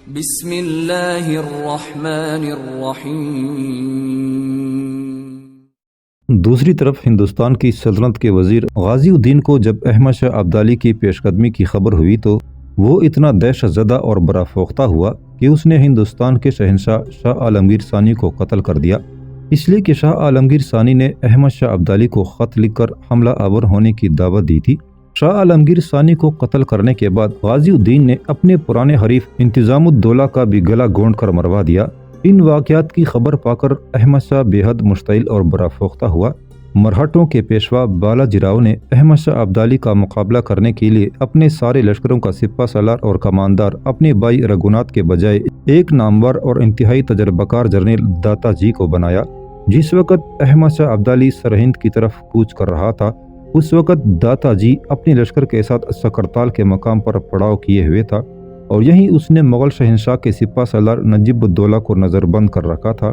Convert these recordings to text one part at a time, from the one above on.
بسم اللہ الرحمن الرحیم۔ دوسری طرف ہندوستان کی سلطنت کے وزیر غازی الدین کو جب احمد شاہ ابدالی کی پیش قدمی کی خبر ہوئی تو وہ اتنا دہشت زدہ اور برافروختہ ہوا کہ اس نے ہندوستان کے شہنشاہ شاہ عالمگیر ثانی کو قتل کر دیا، اس لیے کہ شاہ عالمگیر ثانی نے احمد شاہ ابدالی کو خط لکھ کر حملہ آور ہونے کی دعوت دی تھی۔ شاہ عالمگیر ثانی کو قتل کرنے کے بعد غازی الدین نے اپنے پرانے حریف انتظام الدولہ کا بھی گلا گونڈ کر مروا دیا۔ ان واقعات کی خبر پا کر احمد شاہ بے حد مشتعل اور برافروختہ ہوا۔ مرہٹوں کے پیشوا بالاجی راؤ نے احمد شاہ ابدالی کا مقابلہ کرنے کے لیے اپنے سارے لشکروں کا سپہ سالار اور کماندار اپنے بھائی رگھوناتھ کے بجائے ایک نامور اور انتہائی تجربہ کار جنرل داتا جی کو بنایا۔ جس وقت احمد شاہ ابدالی سرہند کی طرف کوچ کر رہا تھا، اس وقت داتا جی اپنے لشکر کے ساتھ سکرتال کے مقام پر پڑاؤ کیے ہوئے تھا، اور یہیں اس نے مغل شہنشاہ کے سپہ سالار نجیب الدولہ کو نظر بند کر رکھا تھا۔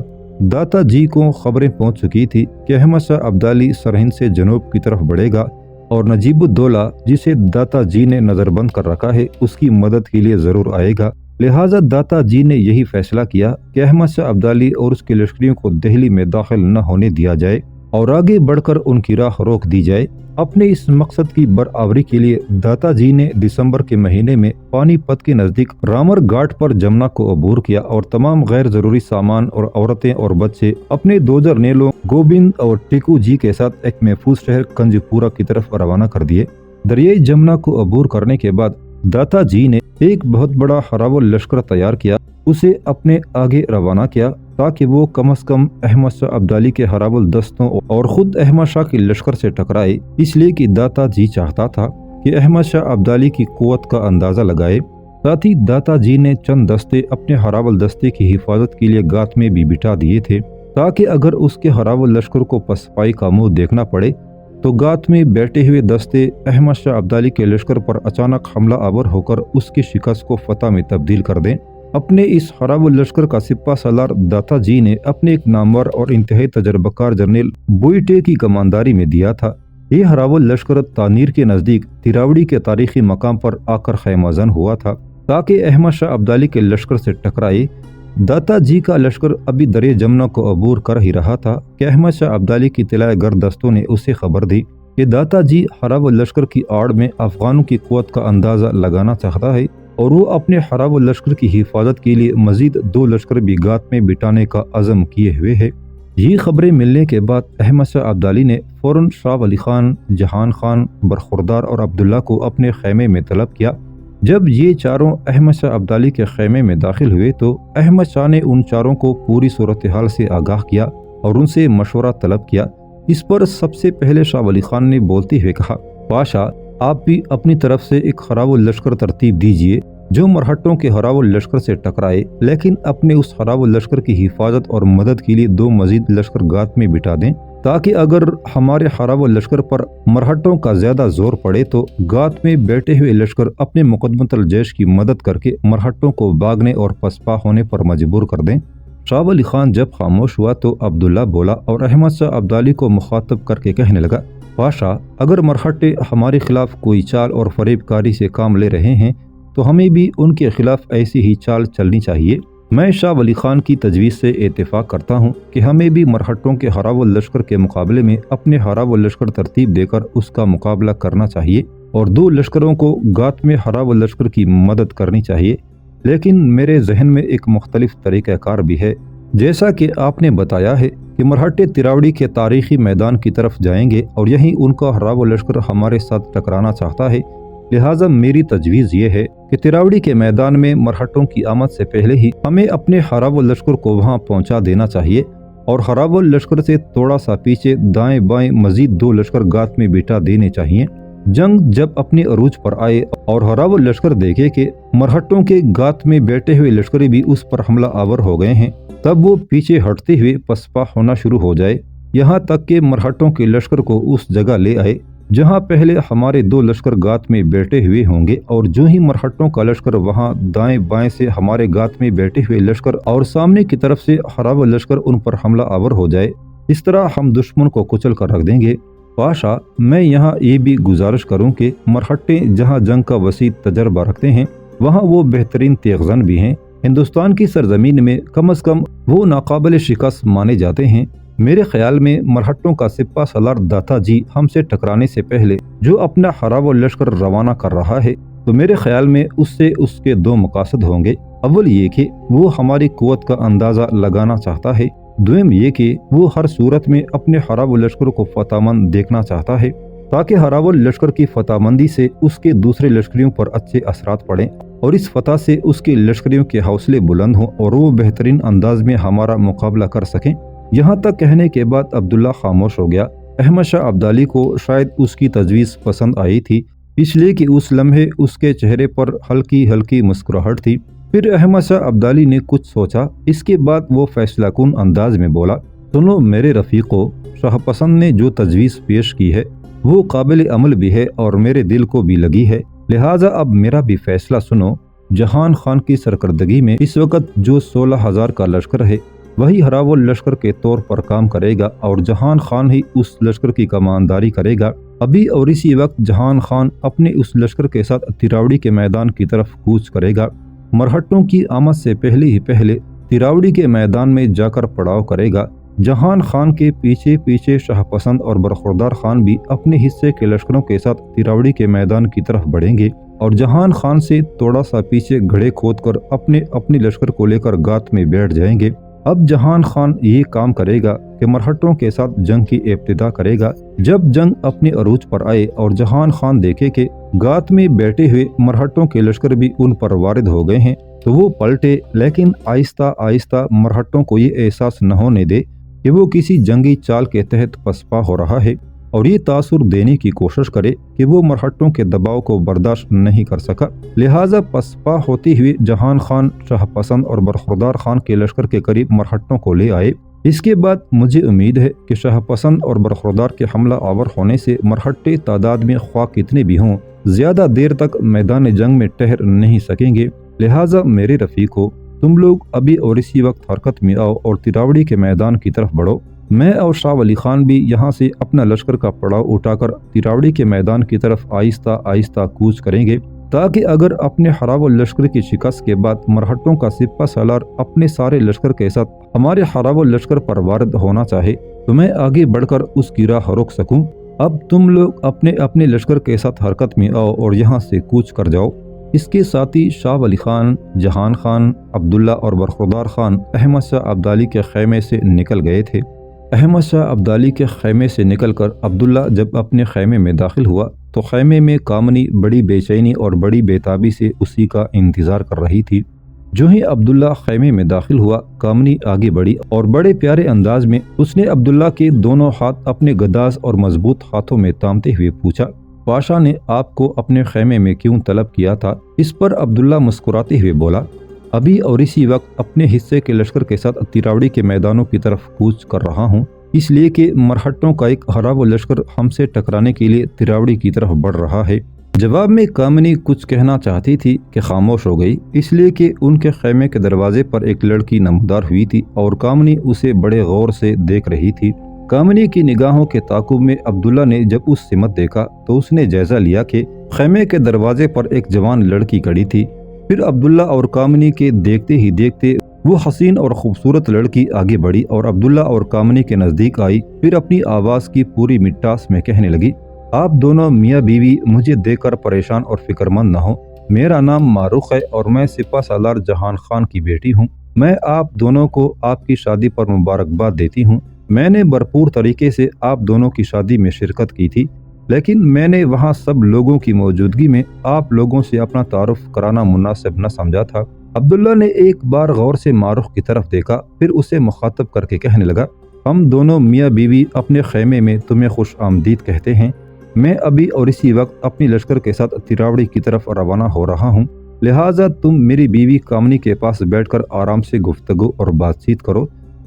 داتا جی کو خبریں پہنچ چکی تھی کہ احمد شاہ ابدالی سرہند سے جنوب کی طرف بڑھے گا، اور نجیب الدولہ جسے داتا جی نے نظر بند کر رکھا ہے اس کی مدد کے لیے ضرور آئے گا۔ لہٰذا داتا جی نے یہی فیصلہ کیا کہ احمد شاہ ابدالی اور اس کے لشکریوں کو دہلی میں داخل نہ ہونے دیا جائے اور آگے بڑھ کر ان کی راہ روک دی جائے۔ اپنے اس مقصد کی برآوری کے لیے داتا جی نے دسمبر کے مہینے میں پانی پت کے نزدیک رامر گھاٹ پر جمنا کو عبور کیا اور تمام غیر ضروری سامان اور عورتیں اور بچے اپنے دو جرنیلوں گوبند اور ٹیکو جی کے ساتھ ایک محفوظ شہر کنج پورہ کی طرف روانہ کر دیے۔ دریائے جمنا کو عبور کرنے کے بعد داتا جی نے ایک بہت بڑا ہراول لشکر تیار کیا، اسے اپنے آگے روانہ کیا تاکہ وہ کم از کم احمد شاہ ابدالی کے ہراول دستوں اور خود احمد شاہ کے لشکر سے ٹکرائے، اس لیے کہ داتا جی چاہتا تھا کہ احمد شاہ ابدالی کی قوت کا اندازہ لگائے۔ ساتھ ہی داتا جی نے چند دستے اپنے ہراول دستے کی حفاظت کے لیے گات میں بھی بٹھا دیے تھے تاکہ اگر اس کے ہراول لشکر کو پسپائی کا منہ دیکھنا پڑے تو گات میں بیٹھے ہوئے دستے احمد شاہ ابدالی کے لشکر پر اچانک حملہ آور ہو کر اس کی شکست کو فتح میں تبدیل کر دیں۔ اپنے اس ہراول لشکر کا سپہ سالار داتا جی نے اپنے ایک نامور اور انتہائی تجربہ کار جنرل بوئیٹے کی کمانداری میں دیا تھا۔ یہ ہراول لشکر تانیر کے نزدیک تراوڑی کے تاریخی مقام پر آ کر خیمہ زن ہوا تھا تاکہ احمد شاہ ابدالی کے لشکر سے ٹکرائے۔ داتا جی کا لشکر ابھی دریا جمنا کو عبور کر ہی رہا تھا کہ احمد شاہ ابدالی کی طلائع گر دستوں نے اسے خبر دی کہ داتا جی ہراول لشکر کی آڑ میں افغانوں کی قوت کا اندازہ لگانا چاہتا ہے اور وہ اپنے ہراول لشکر کی حفاظت کے لیے مزید 2 لشکر بھی گات میں بٹھانے کا عزم کیے ہوئے ہے۔ یہ خبریں ملنے کے بعد احمد شاہ ابدالی نے فوراً شاہ ولی خان، جہان خان، برخوردار اور عبداللہ کو اپنے خیمے میں طلب کیا۔ جب یہ چاروں احمد شاہ ابدالی کے خیمے میں داخل ہوئے تو احمد شاہ نے ان چاروں کو پوری صورتحال سے آگاہ کیا اور ان سے مشورہ طلب کیا۔ اس پر سب سے پہلے شاہ ولی خان نے بولتے ہوئے کہا، پاشا، آپ بھی اپنی طرف سے ایک ہراول لشکر ترتیب دیجیے جو مرہٹوں کے ہراول لشکر سے ٹکرائے، لیکن اپنے اس ہراول لشکر کی حفاظت اور مدد کے لیے 2 مزید لشکر گات میں بٹھا دیں تاکہ اگر ہمارے ہراول لشکر پر مرہٹوں کا زیادہ زور پڑے تو گات میں بیٹھے ہوئے لشکر اپنے مقدمت الجیش کی مدد کر کے مرہٹوں کو بھاگنے اور پسپا ہونے پر مجبور کر دیں۔ شاہ ولی خان جب خاموش ہوا تو عبداللہ بولا اور احمد شاہ ابدالی کو مخاطب کر کے کہنے لگا، پاشا، اگر مرہٹے ہمارے خلاف کوئی چال اور فریب کاری سے کام لے رہے ہیں تو ہمیں بھی ان کے خلاف ایسی ہی چال چلنی چاہیے۔ میں شاہ ولی خان کی تجویز سے اتفاق کرتا ہوں کہ ہمیں بھی مرہٹوں کے ہراول لشکر کے مقابلے میں اپنے ہراول لشکر ترتیب دے کر اس کا مقابلہ کرنا چاہیے اور 2 لشکروں کو گات میں ہراول لشکر کی مدد کرنی چاہیے، لیکن میرے ذہن میں ایک مختلف طریقہ کار بھی ہے۔ جیسا کہ آپ نے بتایا ہے کہ مرہٹے تراوڑی کے تاریخی میدان کی طرف جائیں گے اور یہیں ان کا ہراول لشکر ہمارے ساتھ ٹکرانا چاہتا ہے، لہٰذا میری تجویز یہ ہے کہ تراوڑی کے میدان میں مرہٹوں کی آمد سے پہلے ہی ہمیں اپنے ہراول لشکر کو وہاں پہنچا دینا چاہیے اور ہراول لشکر سے تھوڑا سا پیچھے دائیں بائیں مزید 2 لشکر گات میں بٹھا دینے چاہیے۔ جنگ جب اپنے عروج پر آئے اور ہراول لشکر دیکھے کہ مرہٹوں کے گات میں بیٹھے ہوئے لشکر بھی اس پر حملہ آور ہو گئے ہیں، تب وہ پیچھے ہٹتے ہوئے پسپا ہونا شروع ہو جائے، یہاں تک کہ مرہٹوں کے لشکر کو اس جگہ لے آئے جہاں پہلے ہمارے 2 لشکر گات میں بیٹھے ہوئے ہوں گے، اور جو ہی مرہٹوں کا لشکر وہاں دائیں بائیں سے ہمارے گات میں بیٹھے ہوئے لشکر اور سامنے کی طرف سے ہراول لشکر ان پر حملہ آور ہو جائے، اس طرح ہم دشمن کو کچل کر رکھ دیں گے۔ پاشا، میں یہاں یہ بھی گزارش کروں کہ مرہٹے جہاں جنگ کا وسیع تجربہ رکھتے ہیں وہاں وہ بہترین تیغ زن بھی ہیں، ہندوستان کی سرزمین میں کم از کم وہ ناقابل شکست مانے جاتے ہیں۔ میرے خیال میں مرہٹوں کا سپہ سالار داتا جی ہم سے ٹکرانے سے پہلے جو اپنا ہراول و لشکر روانہ کر رہا ہے، تو میرے خیال میں اس سے اس کے دو مقاصد ہوں گے۔ اول یہ کہ وہ ہماری قوت کا اندازہ لگانا چاہتا ہے، دوم یہ کہ وہ ہر صورت میں اپنے ہراول لشکر کو فتح مند دیکھنا چاہتا ہے، تاکہ ہراول لشکر کی فتح مندی سے اس کے دوسرے لشکریوں پر اچھے اثرات پڑیں اور اس فتح سے اس کے لشکریوں کے حوصلے بلند ہوں اور وہ بہترین انداز میں ہمارا مقابلہ کر سکیں۔ یہاں تک کہنے کے بعد عبداللہ خاموش ہو گیا۔ احمد شاہ ابدالی کو شاید اس کی تجویز پسند آئی تھی، اس لیے کہ اس لمحے اس کے چہرے پر ہلکی ہلکی مسکراہٹ تھی۔ پھر احمد شاہ ابدالی نے کچھ سوچا، اس کے بعد وہ فیصلہ کن انداز میں بولا، سنو میرے رفیقو، شاہ پسند نے جو تجویز پیش کی ہے وہ قابل عمل بھی ہے اور میرے دل کو بھی لگی ہے، لہٰذا اب میرا بھی فیصلہ سنو۔ جہان خان کی سرکردگی میں اس وقت جو 16,000 کا لشکر ہے وہی ہراول لشکر کے طور پر کام کرے گا اور جہان خان ہی اس لشکر کی کمانداری کرے گا۔ ابھی اور اسی وقت جہان خان اپنے اس لشکر کے ساتھ تراوڑی کے میدان کی طرف کوچ کرے گا، مرہٹوں کی آمد سے پہلے تراوڑی کے میدان میں جا کر پڑاؤ کرے گا۔ جہان خان کے پیچھے پیچھے شاہ پسند اور برخوردار خان بھی اپنے حصے کے لشکروں کے ساتھ تراوڑی کے میدان کی طرف بڑھیں گے اور جہان خان سے تھوڑا سا پیچھے گڑھے کھود کر اپنے لشکر کو لے کر گات میں بیٹھ جائیں گے۔ اب جہان خان یہ کام کرے گا کہ مرہٹوں کے ساتھ جنگ کی ابتدا کرے گا۔ جب جنگ اپنے عروج پر آئے اور جہان خان دیکھے کہ گات میں بیٹھے ہوئے مرہٹوں کے لشکر بھی ان پر وارد ہو گئے ہیں تو وہ پلٹے، لیکن آہستہ آہستہ مرہٹوں کو یہ احساس نہ ہونے دے کہ وہ کسی جنگی چال کے تحت پسپا ہو رہا ہے اور یہ تاثر دینے کی کوشش کرے کہ وہ مرہٹوں کے دباؤ کو برداشت نہیں کر سکا، لہٰذا پسپا ہوتے ہوئے جہان خان شاہ پسند اور برخوردار خان کے لشکر کے قریب مرہٹوں کو لے آئے۔ اس کے بعد مجھے امید ہے کہ شاہ پسند اور برخوردار کے حملہ آور ہونے سے مرہٹے تعداد میں خواہ کتنے بھی ہوں زیادہ دیر تک میدان جنگ میں ٹھہر نہیں سکیں گے، لہٰذا میرے رفیقو، تم لوگ ابھی اور اسی وقت حرکت میں آؤ اور تراوڑی کے میدان کی طرف بڑھو۔ میں اور شاہ ولی خان بھی یہاں سے اپنا لشکر کا پڑاؤ اٹھا کر تراوڑی کے میدان کی طرف آہستہ آہستہ کوچ کریں گے، تاکہ اگر اپنے ہراول لشکر کی شکست کے بعد مرہٹوں کا سپہ سالار اپنے سارے لشکر کے ساتھ ہمارے ہراول لشکر پر وارد ہونا چاہے تو میں آگے بڑھ کر اس کی راہ روک سکوں۔ اب تم لوگ اپنے لشکر کے ساتھ حرکت میں آؤ اور یہاں سے کوچ کر جاؤ۔ اس کے ساتھ ہی شاہ ولی خان، جہان خان، عبداللہ اور برخوردار خان احمد شاہ ابدالی کے خیمے سے نکل گئے تھے۔ احمد شاہ ابدالی کے خیمے سے نکل کر عبداللہ جب اپنے خیمے میں داخل ہوا تو خیمے میں کامنی بڑی بے چینی اور بڑی بےتابی سے اسی کا انتظار کر رہی تھی۔ جو ہی عبداللہ خیمے میں داخل ہوا، کامنی آگے بڑھی اور بڑے پیارے انداز میں اس نے عبداللہ کے دونوں ہاتھ اپنے گداز اور مضبوط ہاتھوں میں تامتے ہوئے پوچھا، پاشا نے آپ کو اپنے خیمے میں کیوں طلب کیا تھا؟ اس پر عبداللہ مسکراتے ہوئے بولا، ابھی اور اسی وقت اپنے حصے کے لشکر کے ساتھ تراوڑی کے میدانوں کی طرف کوچ کر رہا ہوں، اس لیے کہ مرہٹوں کا ایک ہراول لشکر ہم سے ٹکرانے کے لیے تراوڑی کی طرف بڑھ رہا ہے۔ جواب میں کامنی کچھ کہنا چاہتی تھی کہ خاموش ہو گئی، اس لیے کہ ان کے خیمے کے دروازے پر ایک لڑکی نمودار ہوئی تھی اور کامنی اسے بڑے غور سے دیکھ رہی تھی۔ کامنی کی نگاہوں کے تعاقب میں عبداللہ نے جب اس سمت دیکھا تو اس نے جائزہ لیا کہ خیمے کے دروازے پر ایک جوان لڑکی کھڑی تھی۔ پھر عبداللہ اور کامنی کے دیکھتے ہی دیکھتے وہ حسین اور خوبصورت لڑکی آگے بڑھی اور عبداللہ اور کامنی کے نزدیک آئی، پھر اپنی آواز کی پوری مٹاس میں کہنے لگی، آپ دونوں میاں بیوی مجھے دیکھ کر پریشان اور فکر مند نہ ہوں، میرا نام معروف ہے اور میں سپہ سالار جہان خان کی بیٹی ہوں۔ میں آپ دونوں کو آپ کی شادی پر مبارکباد دیتی ہوں۔ میں نے بھرپور طریقے سے آپ دونوں کی شادی میں شرکت کی تھی، لیکن میں نے وہاں سب لوگوں کی موجودگی میں آپ لوگوں سے اپنا تعارف کرانا مناسب نہ سمجھا تھا۔ عبداللہ نے ایک بار غور سے معروف کی طرف دیکھا، پھر اسے مخاطب کر کے کہنے لگا، ہم دونوں میاں بیوی اپنے خیمے میں تمہیں خوش آمدید کہتے ہیں۔ میں ابھی اور اسی وقت اپنی لشکر کے ساتھ تراوڑی کی طرف روانہ ہو رہا ہوں، لہٰذا تم میری بیوی کامنی کے پاس بیٹھ کر آرام سے گفتگو اور بات چیت کرو۔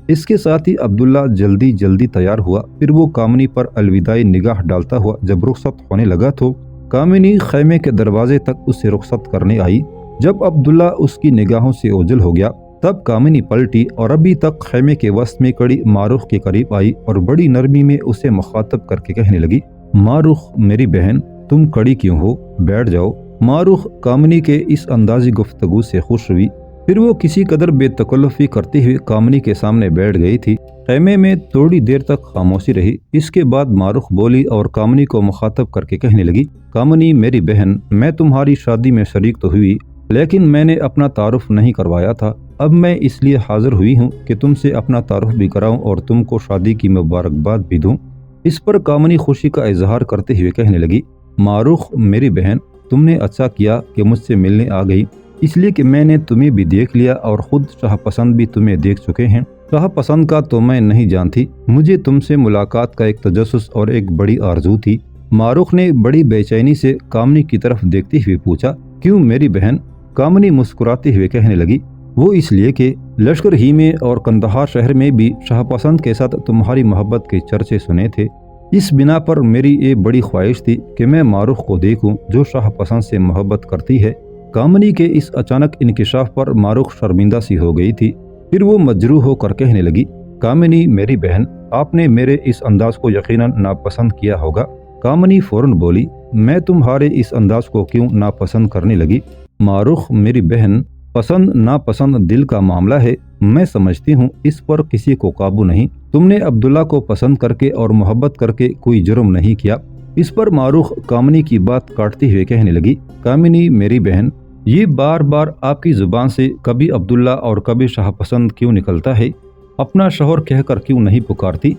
اس کے ساتھ ہی عبداللہ جلدی تیار ہوا، پھر وہ کامنی پر الوداعی نگاہ ڈالتا ہوا جب رخصت ہونے لگا تو کامنی خیمے کے دروازے تک اسے رخصت کرنے آئی۔ جب عبداللہ اس کی نگاہوں سے اوجھل ہو گیا تب کامنی پلٹی اور ابھی تک خیمے کے وسط میں کڑی معروف کے قریب آئی اور بڑی نرمی میں اسے مخاطب کر کے کہنے لگی، معروف میری بہن، تم کڑی کیوں ہو؟ بیٹھ جاؤ۔ معروف کامنی کے اس اندازی گفتگو سے خوش ہوئی، پھر وہ کسی قدر بے تکلفی کرتے ہوئے کامنی کے سامنے بیٹھ گئی تھی۔ خیمے میں تھوڑی دیر تک خاموشی رہی۔ اس کے بعد ماروخ بولی اور کامنی کو مخاطب کر کے کہنے لگی، کامنی میری بہن، میں تمہاری شادی میں شریک تو ہوئی، لیکن میں نے اپنا تعارف نہیں کروایا تھا۔ اب میں اس لیے حاضر ہوئی ہوں کہ تم سے اپنا تعارف بھی کراؤں اور تم کو شادی کی مبارکباد بھی دوں۔ اس پر کامنی خوشی کا اظہار کرتے ہوئے کہنے لگی، ماروخ میری بہن، تم نے اچھا کیا کہ مجھ سے ملنے آ گئی، اس لیے کہ میں نے تمہیں بھی دیکھ لیا اور خود شاہ پسند بھی تمہیں دیکھ چکے ہیں۔ شاہ پسند کا تو میں نہیں جانتی، مجھے تم سے ملاقات کا ایک تجسس اور ایک بڑی آرزو تھی۔ ماروخ نے بڑی بے چینی سے کامنی کی طرف دیکھتے ہوئے پوچھا، کیوں میری بہن؟ کامنی مسکراتے ہوئے کہنے لگی، وہ اس لیے کہ لشکر ہی میں اور قندھار شہر میں بھی شاہ پسند کے ساتھ تمہاری محبت کے چرچے سنے تھے۔ اس بنا پر میری یہ بڑی خواہش تھی کہ میں ماروخ کو دیکھوں جو شاہ پسند سے محبت کرتی ہے۔ کامنی کے اس اچانک انکشاف پر ماروخ شرمندہ سی ہو گئی تھی۔ پھر وہ مجروح ہو کر کہنے لگی، کامنی میری بہن، آپ نے میرے اس انداز کو یقیناً ناپسند کیا ہوگا۔ کامنی فوراً بولی، میں تمہارے اس انداز کو کیوں ناپسند کرنے لگی؟ ماروخ میری بہن، پسند ناپسند دل کا معاملہ ہے، میں سمجھتی ہوں اس پر کسی کو قابو نہیں۔ تم نے عبداللہ کو پسند کر کے اور محبت کر کے کوئی جرم نہیں کیا۔ اس پر ماروخ کامنی کی بات کاٹتے ہوئے کہنے لگی، کامنی میری بہن، یہ بار بار آپ کی زبان سے کبھی عبداللہ اور کبھی شاہ پسند کیوں نکلتا ہے؟ اپنا شوہر کہہ کر کیوں نہیں پکارتی؟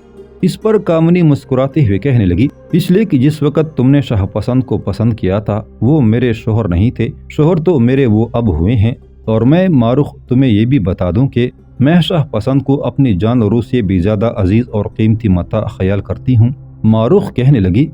اس پر کامنی مسکراتے ہوئے کہنے لگی، اس لیے کہ جس وقت تم نے شاہ پسند کو پسند کیا تھا وہ میرے شوہر نہیں تھے، شوہر تو میرے وہ اب ہوئے ہیں۔ اور میں ماروخ تمہیں یہ بھی بتا دوں کہ میں شاہ پسند کو اپنی جان و روح سے بھی زیادہ عزیز اور قیمتی متاع خیال کرتی ہوں۔ ماروخ کہنے لگی،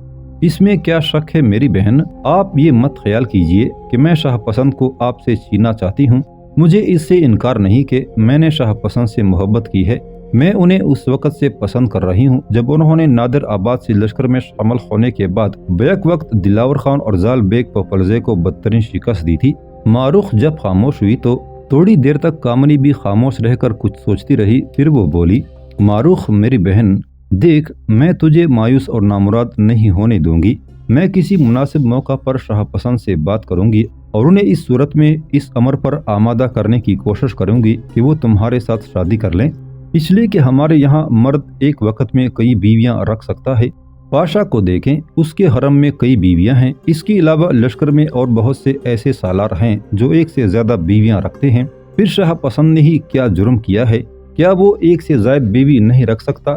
اس میں کیا شک ہے میری بہن؟ آپ یہ مت خیال کیجئے کہ میں شاہ پسند کو آپ سے چھیننا چاہتی ہوں۔ مجھے اس سے انکار نہیں کہ میں نے شاہ پسند سے محبت کی ہے۔ میں انہیں اس وقت سے پسند کر رہی ہوں جب انہوں نے نادر آباد سے لشکر میں شامل ہونے کے بعد بیک وقت دلاور خان اور زال بیگ پپلزے کو بدترین شکست دی تھی۔ ماروخ جب خاموش ہوئی تو تھوڑی دیر تک کامنی بھی خاموش رہ کر کچھ سوچتی رہی۔ پھر وہ بولی، ماروخ میری بہن، دیکھ میں تجھے مایوس اور نامراد نہیں ہونے دوں گی۔ میں کسی مناسب موقع پر شاہ پسند سے بات کروں گی اور انہیں اس صورت میں اس امر پر آمادہ کرنے کی کوشش کروں گی کہ وہ تمہارے ساتھ شادی کر لیں، اس لیے کہ ہمارے یہاں مرد ایک وقت میں کئی بیویاں رکھ سکتا ہے۔ پاشا کو دیکھیں، اس کے حرم میں کئی بیویاں ہیں، اس کے علاوہ لشکر میں اور بہت سے ایسے سالار ہیں جو ایک سے زیادہ بیویاں رکھتے ہیں۔ پھر شاہ پسند نے ہی کیا جرم کیا ہے؟ کیا وہ ایک سے زائد بیوی نہیں رکھ سکتا؟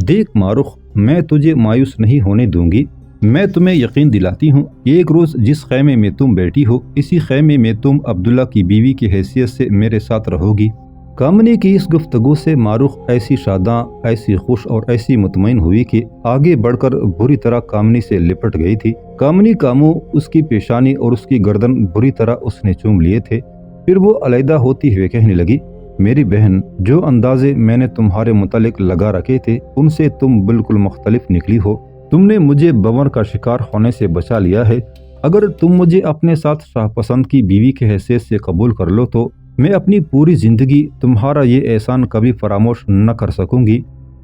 دیکھ ماروخ، میں تجھے مایوس نہیں ہونے دوں گی۔ میں تمہیں یقین دلاتی ہوں کہ ایک روز جس خیمے میں تم بیٹھی ہو، اسی خیمے میں تم عبداللہ کی بیوی کی حیثیت سے میرے ساتھ رہو گی۔ کامنی کی اس گفتگو سے ماروخ ایسی شاداں، ایسی خوش اور ایسی مطمئن ہوئی کہ آگے بڑھ کر بری طرح کامنی سے لپٹ گئی تھی۔ کامنی کا منہ، اس کی پیشانی اور اس کی گردن بری طرح اس نے چوم لیے تھے۔ پھر وہ علیحدہ ہوتی ہوئے کہنے لگی، میری بہن، جو اندازے میں نے تمہارے متعلق لگا رکھے تھے ان سے تم بالکل مختلف نکلی ہو۔ تم نے مجھے بور کا شکار ہونے سے بچا لیا ہے۔ اگر تم مجھے اپنے ساتھ شاہ پسند کی بیوی کی حیثیت سے قبول کر لو تو میں اپنی پوری زندگی تمہارا یہ احسان کبھی فراموش نہ کر سکوں گی۔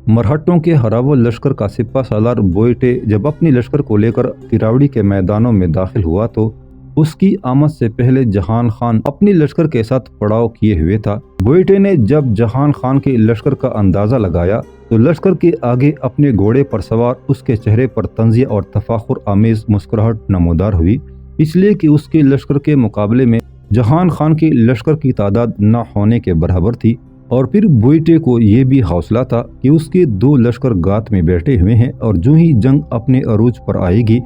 مرہٹوں کے ہراول لشکر کا سپہ سالار بوئیٹے جب اپنی لشکر کو لے کر تراوڑی کے میدانوں میں داخل ہوا تو اس کی آمد سے پہلے جہان خان اپنی لشکر کے ساتھ پڑاؤ کیے ہوئے تھا۔ بوئیٹے نے جب جہان خان کے لشکر کا اندازہ لگایا تو لشکر کے آگے اپنے گھوڑے پر سوار اس کے چہرے پر طنزیہ اور تفاخر آمیز مسکراہٹ نمودار ہوئی، اس لیے کہ اس کے لشکر کے مقابلے میں جہان خان کے لشکر کی تعداد نہ ہونے کے برابر تھی۔ اور پھر بوئیٹے کو یہ بھی حوصلہ تھا کہ اس کے دو لشکر گات میں بیٹھے ہوئے ہیں اور جو ہی جنگ اپنے عروج پر آئے گی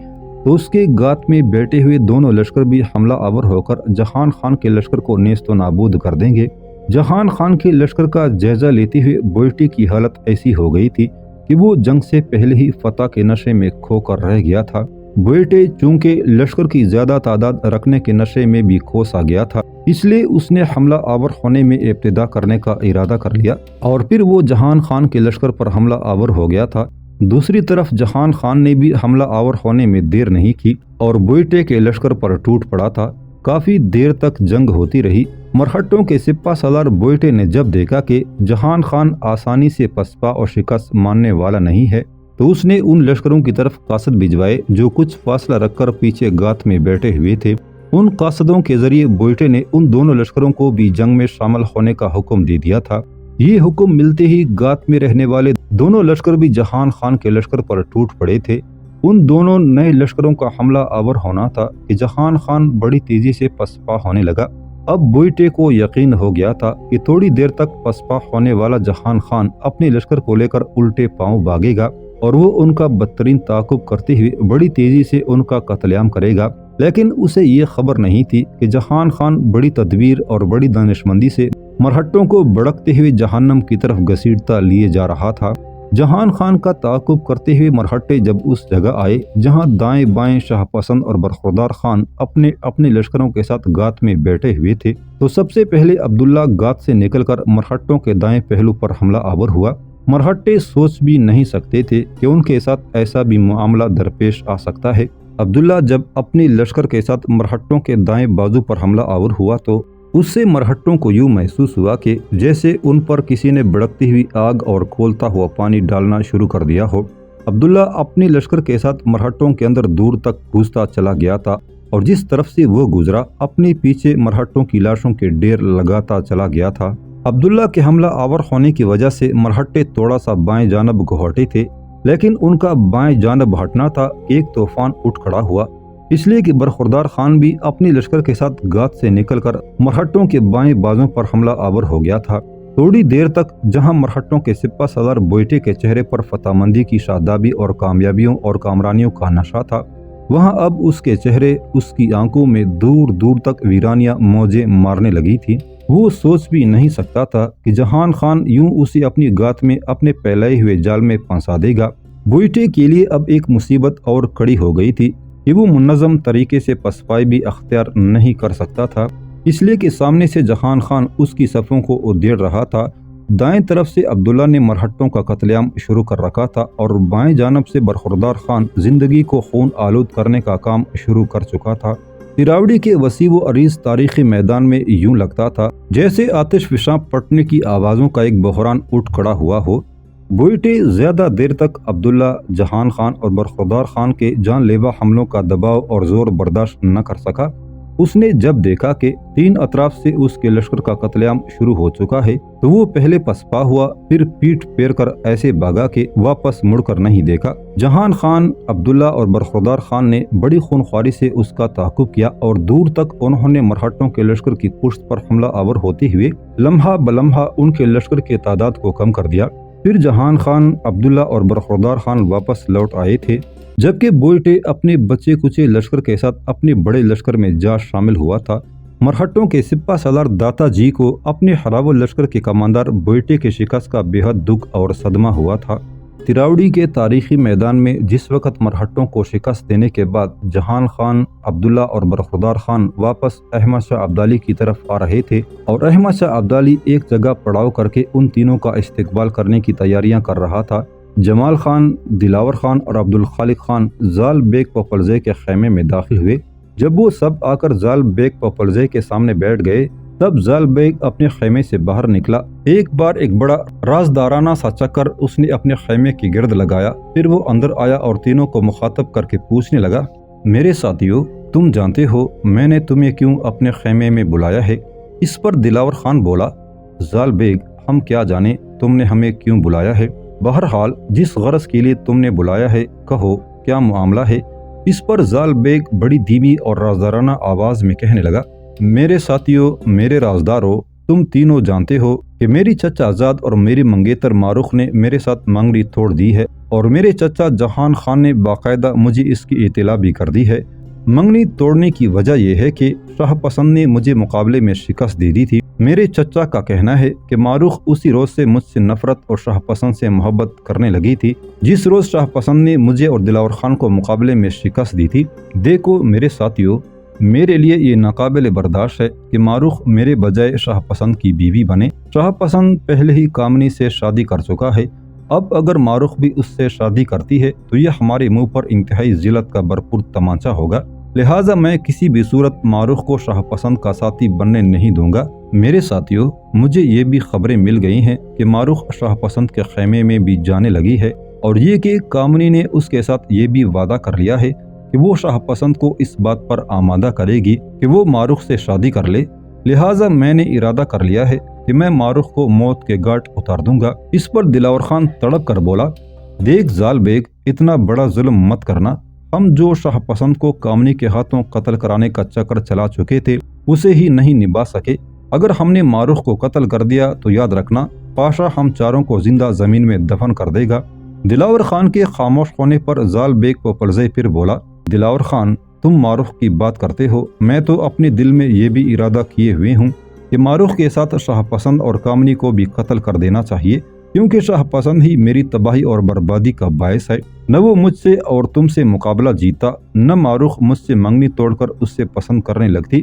تو اس کے گات میں بیٹھے ہوئے دونوں لشکر بھی حملہ آور ہو کر جہان خان کے لشکر کو نیست و نابود کر دیں گے۔ جہان خان کے لشکر کا جائزہ لیتے ہوئے بوئیٹے کی حالت ایسی ہو گئی تھی کہ وہ جنگ سے پہلے ہی فتح کے نشے میں کھو کر رہ گیا تھا۔ بوئیٹے چونکہ لشکر کی زیادہ تعداد رکھنے کے نشے میں بھی کھوس آ گیا تھا، اس لیے اس نے حملہ آور ہونے میں ابتدا کرنے کا ارادہ کر لیا اور پھر وہ جہان خان کے لشکر پر حملہ آور ہو گیا تھا۔ دوسری طرف جہان خان نے بھی حملہ آور ہونے میں دیر نہیں کی اور بوئیٹے کے لشکر پر ٹوٹ پڑا تھا۔ کافی دیر تک جنگ ہوتی رہی۔ مرہٹوں کے سپہ سالار بوئیٹے نے جب دیکھا کہ جہان خان آسانی سے پسپا اور شکست ماننے والا نہیں ہے تو اس نے ان لشکروں کی طرف قاصد بھجوائے جو کچھ فاصلہ رکھ کر پیچھے گات میں بیٹھے ہوئے تھے۔ ان قاصدوں کے ذریعے بوئٹے نے ان دونوں لشکروں کو بھی جنگ میں شامل ہونے کا حکم دے دیا تھا۔ یہ حکم ملتے ہی گات میں رہنے والے دونوں لشکر بھی جہان خان کے لشکر پر ٹوٹ پڑے تھے۔ ان دونوں نئے لشکروں کا حملہ آور ہونا تھا کہ جہان خان بڑی تیزی سے پسپا ہونے لگا۔ اب بوئٹے کو یقین ہو گیا تھا کہ تھوڑی دیر تک پسپا ہونے والا جہان خان اپنے لشکر کو لے کر الٹے پاؤں بھاگے گا اور وہ ان کا بدترین تعاقب کرتے ہوئے بڑی تیزی سے ان کا قتل عام کرے گا۔ لیکن اسے یہ خبر نہیں تھی کہ جہان خان بڑی تدبیر اور بڑی دانشمندی سے مرہٹوں کو بڑکتے ہوئے جہنم کی طرف گھسیٹتا لیے جا رہا تھا۔ جہان خان کا تعاقب کرتے ہوئے مرہٹے جب اس جگہ آئے جہاں دائیں بائیں شاہ پسند اور برخوردار خان اپنے لشکروں کے ساتھ گات میں بیٹھے ہوئے تھے، تو سب سے پہلے عبداللہ گات سے نکل کر مرہٹوں کے دائیں پہلو پر حملہ آور ہوا۔ مرہٹے سوچ بھی نہیں سکتے تھے کہ ان کے ساتھ ایسا بھی معاملہ درپیش آ سکتا ہے۔ عبداللہ جب اپنے لشکر کے ساتھ مرہٹوں کے دائیں بازو پر حملہ آور ہوا تو اس سے مرہٹوں کو یوں محسوس ہوا کہ جیسے ان پر کسی نے بھڑکتی ہوئی آگ اور کھولتا ہوا پانی ڈالنا شروع کر دیا ہو۔ عبداللہ اپنے لشکر کے ساتھ مرہٹوں کے اندر دور تک گھستا چلا گیا تھا اور جس طرف سے وہ گزرا اپنے پیچھے مرہٹوں کی لاشوں کے ڈھیر لگاتا چلا گیا تھا۔ عبداللہ کے حملہ آور ہونے کی وجہ سے مرہٹے تھوڑا سا بائیں جانب کو ہٹے تھے، لیکن ان کا بائیں جانب ہٹنا تھا ایک طوفان اٹھ کھڑا ہوا، اس لیے کہ برخوردار خان بھی اپنے لشکر کے ساتھ گات سے نکل کر مرہٹوں کے بائیں بازوں پر حملہ آور ہو گیا تھا۔ تھوڑی دیر تک جہاں مرہٹوں کے سپہ سالار بوئٹے کے چہرے پر فتح مندی کی شادابی اور کامیابیوں اور کامرانیوں کا نشہ تھا، وہاں اب اس کے چہرے، اس کی آنکھوں میں دور دور تک ویرانیاں موجیں مارنے لگی تھی۔ وہ سوچ بھی نہیں سکتا تھا کہ جہان خان یوں اسے اپنی گات میں اپنے پھیلائے ہوئے جال میں پھنسا دے گا۔ بوئٹے کے لیے اب ایک مصیبت اور کھڑی ہو گئی تھی کہ وہ منظم طریقے سے پسپائی بھی اختیار نہیں کر سکتا تھا، اس لیے کہ سامنے سے جہان خان اس کی صفوں کو ادھیڑ رہا تھا۔ دائیں طرف سے عبداللہ نے مرہٹوں کا قتل عام شروع کر رکھا تھا اور بائیں جانب سے برخوردار خان زندگی کو خون آلود کرنے کا کام شروع کر چکا تھا۔ تراوڑی کے وسیع و عریض تاریخی میدان میں یوں لگتا تھا جیسے آتش فشاں پھٹنے کی آوازوں کا ایک بحران اٹھ کھڑا ہوا ہو۔ بوئٹے زیادہ دیر تک عبداللہ، جہان خان اور برخوردار خان کے جان لیوا حملوں کا دباؤ اور زور برداشت نہ کر سکا۔ اس نے جب دیکھا کہ تین اطراف سے اس کے لشکر کا قتل عام شروع ہو چکا ہے تو وہ پہلے پسپا ہوا، پھر پیٹ پھیر کر ایسے بھاگا کہ واپس مڑ کر نہیں دیکھا۔ جہان خان، عبداللہ اور برخوردار خان نے بڑی خونخواری سے اس کا تعاقب کیا اور دور تک انہوں نے مرہٹوں کے لشکر کی پشت پر حملہ آور ہوتے ہوئے لمحہ بلمحہ ان کے لشکر کی تعداد کو کم کر دیا۔ پھر جہان خان، عبداللہ اور برخوردار خان واپس لوٹ آئے تھے، جبکہ بوئٹے اپنے بچے کچے لشکر کے ساتھ اپنے بڑے لشکر میں جا شامل ہوا تھا۔ مرہٹوں کے سپہ سالار داتا جی کو اپنے ہراول لشکر کے کماندار بوئٹے کے شکست کا بے حد دکھ اور صدمہ ہوا تھا۔ تراوڑی کے تاریخی میدان میں جس وقت مرہٹوں کو شکست دینے کے بعد جہان خان، عبداللہ اور برخوردار خان واپس احمد شاہ ابدالی کی طرف آ رہے تھے اور احمد شاہ ابدالی ایک جگہ پڑاؤ کر کے ان تینوں کا استقبال کرنے کی تیاریاں کر رہا تھا، جمال خان، دلاور خان اور عبدالخالق خان زال بیگ پپلزے کے خیمے میں داخل ہوئے۔ جب وہ سب آ کر زال بیگ پپلزے کے سامنے بیٹھ گئے تب زال بیگ اپنے خیمے سے باہر نکلا۔ ایک بار ایک بڑا رازدارانہ سا چکر اس نے اپنے خیمے کی گرد لگایا، پھر وہ اندر آیا اور تینوں کو مخاطب کر کے پوچھنے لگا، میرے ساتھیو، تم جانتے ہو میں نے تمہیں کیوں اپنے خیمے میں بلایا ہے؟ اس پر دلاور خان بولا، زال بیگ، ہم کیا جانے تم نے ہمیں کیوں بلایا ہے؟ بہرحال جس غرض کے لیے تم نے بلایا ہے کہو، کیا معاملہ ہے؟ اس پر زال بیگ بڑی دھیمی اور رازدارانہ آواز میں کہنے لگا، میرے ساتھیو، میرے رازدارو، تم تینوں جانتے ہو کہ میری چچا آزاد اور میری منگیتر ماروخ نے میرے ساتھ منگنی توڑ دی ہے اور میرے چچا جہان خان نے باقاعدہ مجھے اس کی اطلاع بھی کر دی ہے۔ منگنی توڑنے کی وجہ یہ ہے کہ شاہ پسند نے مجھے مقابلے میں شکست دے دی تھی۔ میرے چچا کا کہنا ہے کہ ماروخ اسی روز سے مجھ سے نفرت اور شاہ پسند سے محبت کرنے لگی تھی جس روز شاہ پسند نے مجھے اور دلاور خان کو مقابلے میں شکست دی تھی۔ دیکھو میرے ساتھیو، میرے لیے یہ ناقابل برداشت ہے کہ ماروخ میرے بجائے شاہ پسند کی بیوی بنے۔ شاہ پسند پہلے ہی کامنی سے شادی کر چکا ہے، اب اگر ماروخ بھی اس سے شادی کرتی ہے تو یہ ہمارے منہ پر انتہائی ذلت کا بھرپور تمانچہ ہوگا، لہٰذا میں کسی بھی صورت ماروخ کو شاہ پسند کا ساتھی بننے نہیں دوں گا۔ میرے ساتھیو، مجھے یہ بھی خبریں مل گئی ہیں کہ ماروخ شاہ پسند کے خیمے میں بھی جانے لگی ہے اور یہ کہ کامنی نے اس کے ساتھ یہ بھی وعدہ کر لیا ہے کہ کہ وہ شاہ پسند کو اس بات پر آمادہ کرے گی کہ وہ ماروخ سے شادی کر لے، لہٰذا میں نے ارادہ کر لیا ہے کہ میں ماروخ کو موت کے گھاٹ اتار دوں گا۔ اس پر دلاور خان تڑپ کر بولا، دیکھ زال بیگ، اتنا بڑا ظلم مت کرنا، ہم جو شاہ پسند کو کامنی کے ہاتھوں قتل کرانے کا چکر چلا چکے تھے اسے ہی نہیں نبھا سکے۔ اگر ہم نے ماروخ کو قتل کر دیا تو یاد رکھنا پاشا ہم چاروں کو زندہ زمین میں دفن کر دے گا۔ دلاور خان کے خاموش ہونے پر زال بیگ پوپلزئی پھر بولا، دلاور خان، تم ماروخ کی بات کرتے ہو، میں تو اپنے دل میں یہ بھی ارادہ کیے ہوئے ہوں کہ ماروخ کے ساتھ شاہ پسند اور کامنی کو بھی قتل کر دینا چاہیے، کیونکہ شاہ پسند ہی میری تباہی اور بربادی کا باعث ہے۔ نہ وہ مجھ سے اور تم سے مقابلہ جیتا، نہ ماروخ مجھ سے منگنی توڑ کر اس سے پسند کرنے لگتی۔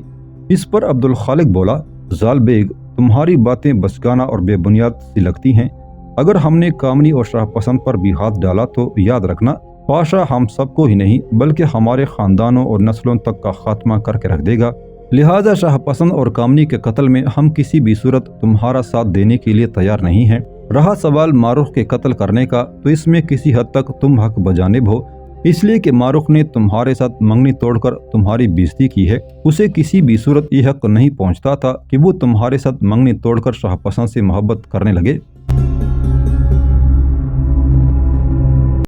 اس پر عبدالخالق بولا، زال بیگ، تمہاری باتیں بچگانہ اور بے بنیاد سی لگتی ہیں۔ اگر ہم نے کامنی اور شاہ پسند پر بھی ہاتھ ڈالا تو یاد رکھنا پاشا ہم سب کو ہی نہیں بلکہ ہمارے خاندانوں اور نسلوں تک کا خاتمہ کر کے رکھ دے گا۔ لہٰذا شاہ پسند اور کامنی کے قتل میں ہم کسی بھی صورت تمہارا ساتھ دینے کے لیے تیار نہیں ہیں۔ رہا سوال ماروخ کے قتل کرنے کا، تو اس میں کسی حد تک تم حق بجانب ہو، اس لیے کہ ماروخ نے تمہارے ساتھ منگنی توڑ کر تمہاری بےزتی کی ہے۔ اسے کسی بھی صورت یہ حق نہیں پہنچتا تھا کہ وہ تمہارے ساتھ منگنی توڑ کر شاہ پسند سے محبت کرنے لگے۔